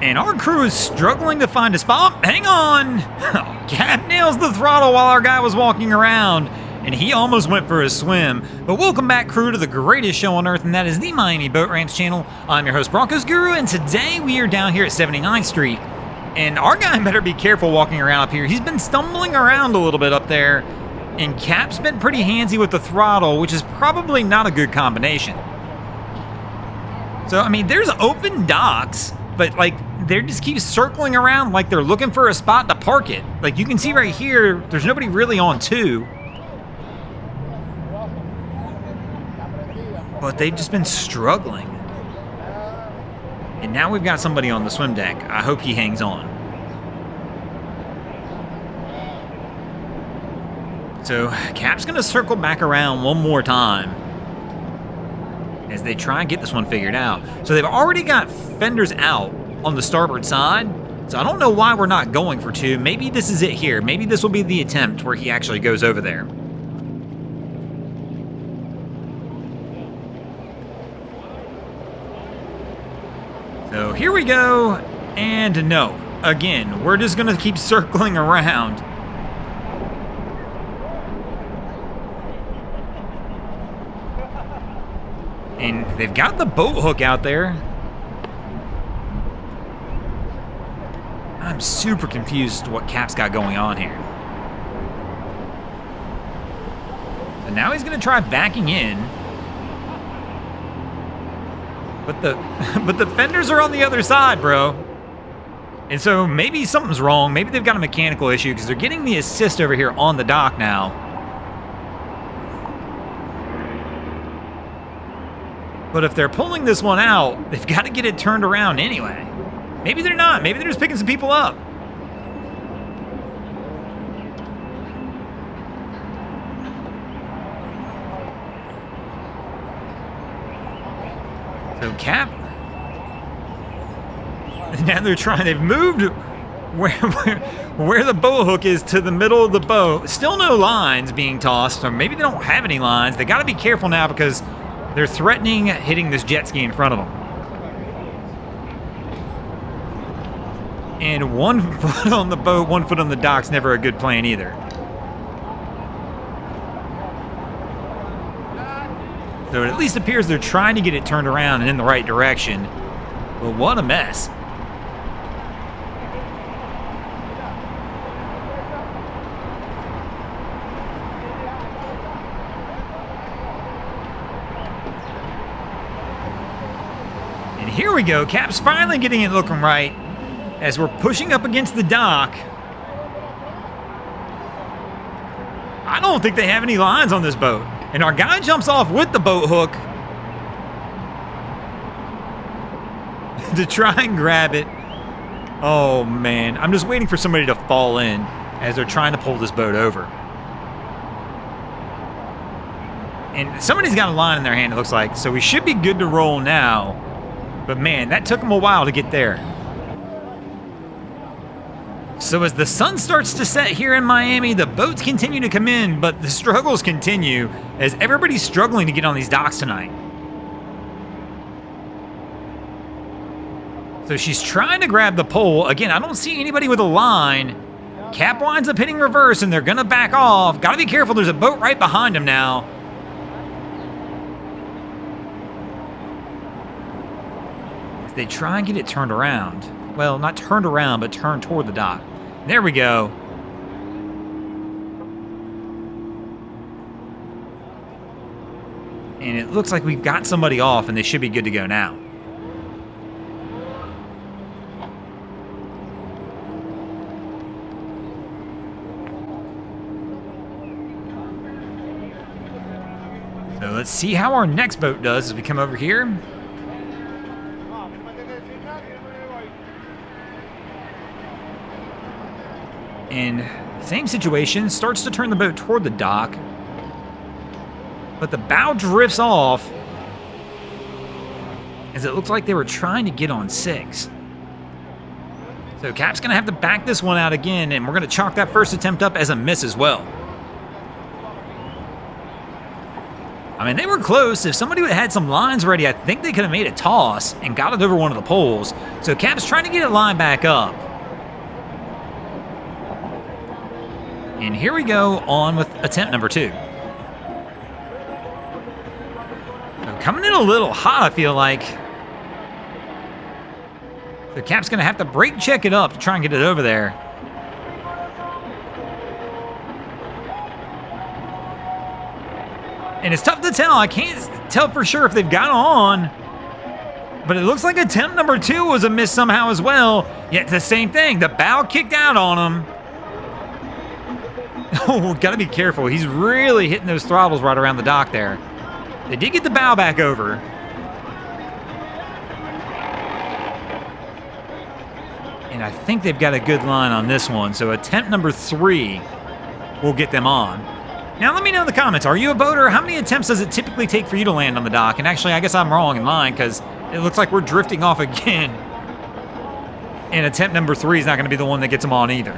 And our crew is struggling to find a spot. Hang on! Cap nails the throttle while our guy was walking around, and he almost went for a swim. But welcome back, crew, to the greatest show on earth, and that is the Miami Boat Ramps channel. I'm your host, Broncos Guru, and today we are down here at 79th Street. And our guy better be careful walking around up here. He's been stumbling around a little bit up there, and Cap's been pretty handsy with the throttle, which is probably not a good combination. So, I mean, there's open docks, but, like, they just keep circling around like they're looking for a spot to park it. Like, you can see right here, there's nobody really on two. But they've just been struggling. And now we've got somebody on the swim deck. I hope he hangs on. So, Cap's going to circle back around one more time as they try and get this one figured out. So they've already got fenders out on the starboard side, so I don't know why we're not going for two. Maybe this is it here. Maybe this will be the attempt where he actually goes over there. So here we go, and no. Again, we're just gonna keep circling around. And they've got the boat hook out there. I'm super confused as to what Cap's got going on here. And now he's gonna try backing in. But the fenders are on the other side, bro. And so maybe something's wrong. Maybe they've got a mechanical issue because they're getting the assist over here on the dock now. But if they're pulling this one out, they've got to get it turned around anyway. Maybe they're not. Maybe they're just picking some people up. So Cap, now they're trying, they've moved where the boat hook is to the middle of the boat. Still no lines being tossed, or maybe they don't have any lines. They got to be careful now because they're threatening hitting this jet ski in front of them. And 1 foot on the boat, 1 foot on the dock's never a good plan either. So it at least appears they're trying to get it turned around and in the right direction. But what a mess. And here we go. Cap's finally getting it looking right as we're pushing up against the dock. I don't think they have any lines on this boat. And our guy jumps off with the boat hook to try and grab it. Oh, man. I'm just waiting for somebody to fall in as they're trying to pull this boat over. And somebody's got a line in their hand, it looks like, so we should be good to roll now. But, man, that took them a while to get there. So as the sun starts to set here in Miami, the boats continue to come in, but the struggles continue as everybody's struggling to get on these docks tonight. So she's trying to grab the pole. Again, I don't see anybody with a line. Cap winds up hitting reverse, and they're going to back off. Got to be careful. There's a boat right behind him now. As they try and get it turned around. Well, not turned around, but turned toward the dock. There we go. And it looks like we've got somebody off, and they should be good to go now. So let's see how our next boat does as we come over here. And same situation, starts to turn the boat toward the dock. But the bow drifts off as it looks like they were trying to get on 6. So Cap's going to have to back this one out again, and we're going to chalk that first attempt up as a miss as well. I mean, they were close. If somebody had some lines ready, I think they could have made a toss and got it over one of the poles. So Cap's trying to get it lined back up. And here we go on with attempt number 2. So coming in a little hot, I feel like. So Cap's going to have to brake check it up to try and get it over there. And it's tough to tell. I can't tell for sure if they've got on. But it looks like attempt number 2 was a miss somehow as well. Yet it's the same thing. The bow kicked out on him. Oh, gotta be careful. He's really hitting those throttles right around the dock there. They did get the bow back over. And I think they've got a good line on this one. So attempt number 3 will get them on. Now let me know in the comments, are you a boater? How many attempts does it typically take for you to land on the dock? And actually, I guess I'm wrong in mine because it looks like we're drifting off again. And attempt number 3 is not going to be the one that gets them on either.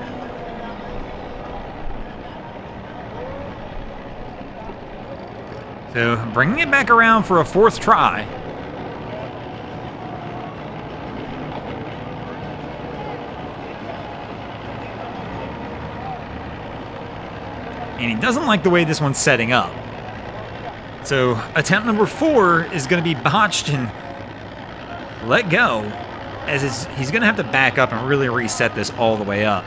So bringing it back around for a 4th try. And he doesn't like the way this one's setting up. So attempt number 4 is going to be botched and let go, as he's going to have to back up and really reset this all the way up.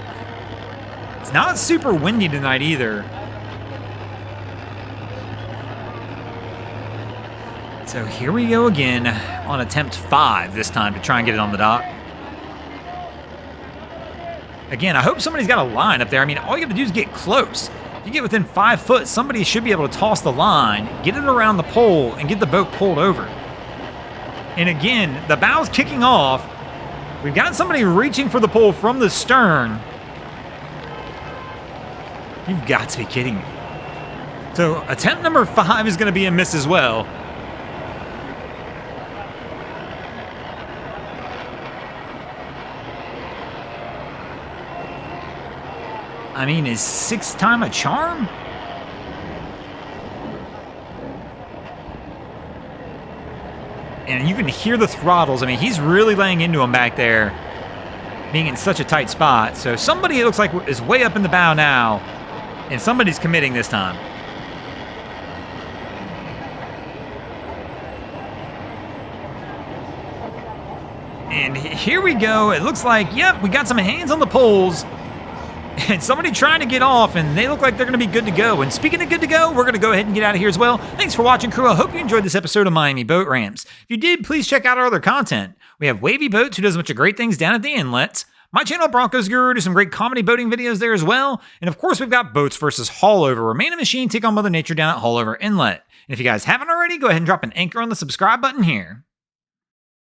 It's not super windy tonight either. So here we go again on attempt 5 this time to try and get it on the dock. Again, I hope somebody's got a line up there. I mean, all you have to do is get close. If you get within 5 foot, somebody should be able to toss the line, get it around the pole, and get the boat pulled over. And again, the bow's kicking off. We've got somebody reaching for the pole from the stern. You've got to be kidding me. So attempt number 5 is going to be a miss as well. I mean, is 6th time a charm? And you can hear the throttles. I mean, he's really laying into him back there, being in such a tight spot. So somebody, it looks like, is way up in the bow now, and somebody's committing this time. And here we go. It looks like, yep, we got some hands on the poles. And somebody trying to get off, and they look like they're going to be good to go. And speaking of good to go, we're going to go ahead and get out of here as well. Thanks for watching, crew. I hope you enjoyed this episode of Miami Boat Ramps. If you did, please check out our other content. We have Wavy Boats, who does a bunch of great things down at the inlets. My channel, Broncos Guru, does some great comedy boating videos there as well. And of course, we've got Boats versus Haulover, where man and machine take on Mother Nature down at Haulover Inlet. And if you guys haven't already, go ahead and drop an anchor on the subscribe button here.